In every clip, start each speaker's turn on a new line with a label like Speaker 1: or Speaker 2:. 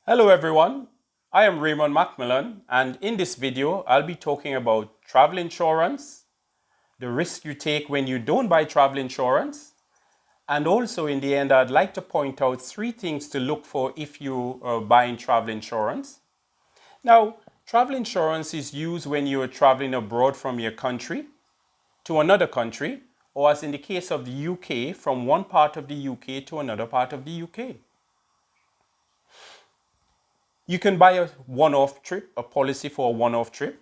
Speaker 1: Hello everyone, I am Raymond Macmillan, and in this video I'll be talking about travel insurance, the risk you take when you don't buy travel insurance, and also in the end I'd like to point out three things to look for if you are buying travel insurance. Now, travel insurance is used when you are traveling abroad from your country to another country, or as in the case of the UK, from one part of the UK to another part of the UK. You can buy a one-off trip, a policy for a one-off trip.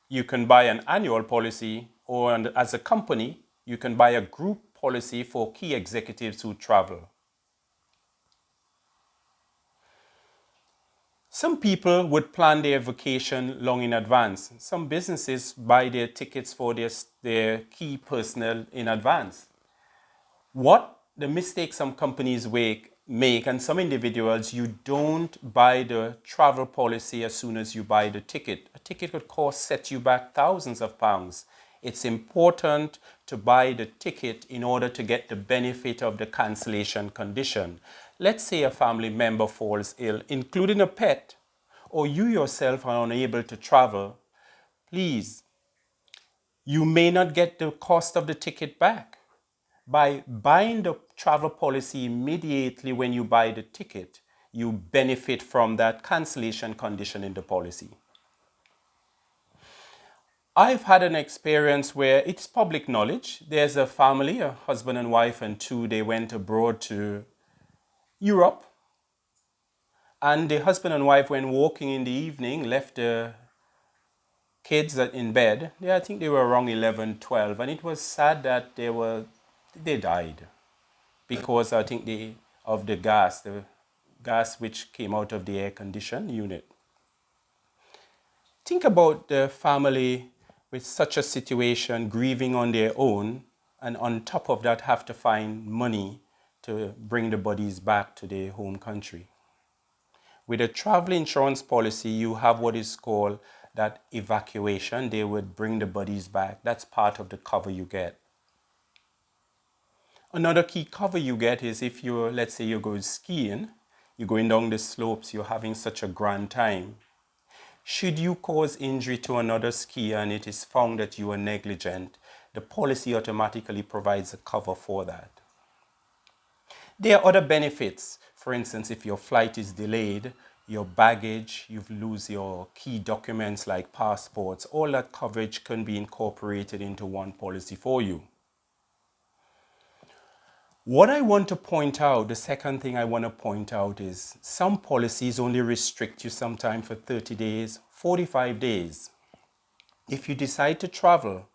Speaker 1: You can buy an annual policy, or as a company, you can buy a group policy for key executives who travel. Some people would plan their vacation long in advance. Some businesses buy their tickets for their key personnel in advance. What the mistake some companies make, and some individuals, you don't buy the travel policy as soon as you buy the ticket. A ticket could set you back thousands of pounds. It's important to buy the ticket in order to get the benefit of the cancellation condition. Let's say a family member falls ill, including a pet, or you yourself are unable to travel. Please, you may not get the cost of the ticket back. By buying the travel policy immediately when you buy the ticket, you benefit from that cancellation condition in the policy. I've had an experience where it's public knowledge. There's a family, a husband and wife and two, they went abroad to Europe. And the husband and wife, when walking in the evening, left the kids in bed. I think they were around 11, 12. And it was sad that they died because I think of the gas which came out of the air condition unit. Think about the family with such a situation grieving on their own, and on top of that have to find money to bring the bodies back to their home country. With a travel insurance policy, you have what is called that evacuation. They would bring the bodies back. That's part of the cover you get. Another key cover you get is if let's say you're going skiing, you're going down the slopes, you're having such a grand time. Should you cause injury to another skier and it is found that you are negligent, the policy automatically provides a cover for that. There are other benefits. For instance, if your flight is delayed, your baggage, you lose your key documents like passports, all that coverage can be incorporated into one policy for you. What I want to point out, the second thing I want to point out is some policies only restrict you sometimes for 30 days, 45 days. If you decide to travel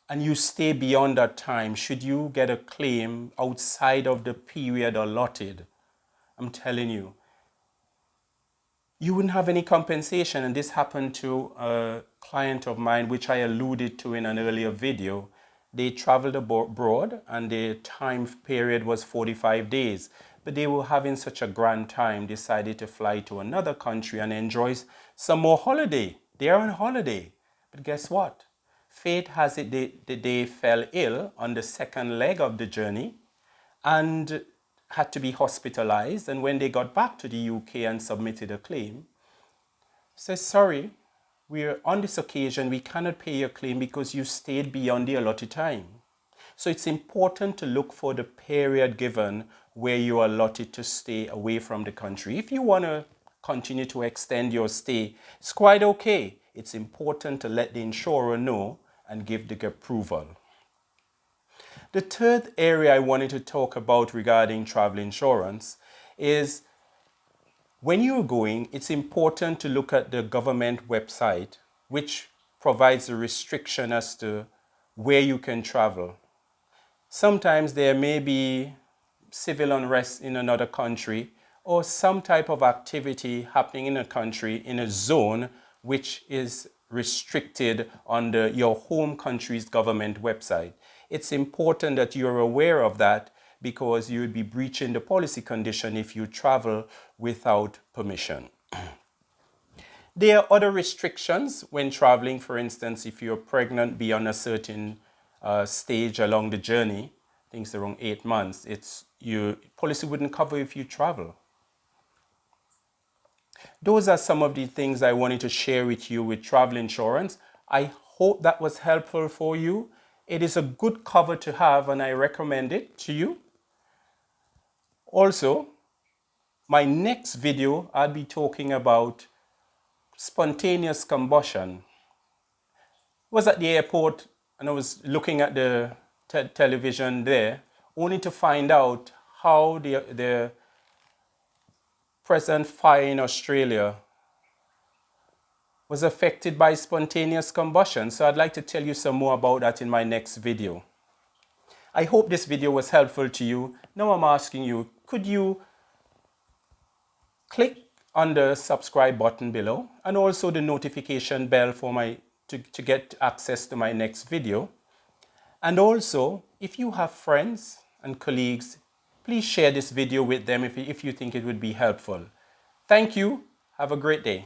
Speaker 1: and you stay beyond that time, should you get a claim outside of the period allotted, I'm telling you, you wouldn't have any compensation. And this happened to a client of mine, which I alluded to in an earlier video. They traveled abroad and their time period was 45 days. But they were having such a grand time, decided to fly to another country and enjoy some more holiday. They're on holiday. But guess what? Fate has it they fell ill on the second leg of the journey and had to be hospitalized. And when they got back to the UK and submitted a claim, says, sorry, we're on this occasion, we cannot pay your claim because you stayed beyond the allotted time. So it's important to look for the period given where you are allotted to stay away from the country. If you want to continue to extend your stay, it's quite okay. It's important to let the insurer know and give the approval. The third area I wanted to talk about regarding travel insurance is when you're going, it's important to look at the government website, which provides a restriction as to where you can travel. Sometimes there may be civil unrest in another country or some type of activity happening in a country in a zone which is restricted under your home country's government website. It's important that you're aware of that because you would be breaching the policy condition if you travel without permission. There are other restrictions when traveling. For instance, if you're pregnant beyond a certain stage along the journey, I think it's around 8 months, your policy wouldn't cover if you travel. Those are some of the things I wanted to share with you with travel insurance. I hope that was helpful for you. It is a good cover to have and I recommend it to you. Also, my next video, I'll be talking about spontaneous combustion. I was at the airport and I was looking at the television there, only to find out how the present fire in Australia was affected by spontaneous combustion. So I'd like to tell you some more about that in my next video. I hope this video was helpful to you. Now I'm asking you, could you click on the subscribe button below and also the notification bell for to get access to my next video. And also, if you have friends and colleagues, please share this video with them if you think it would be helpful. Thank you. Have a great day.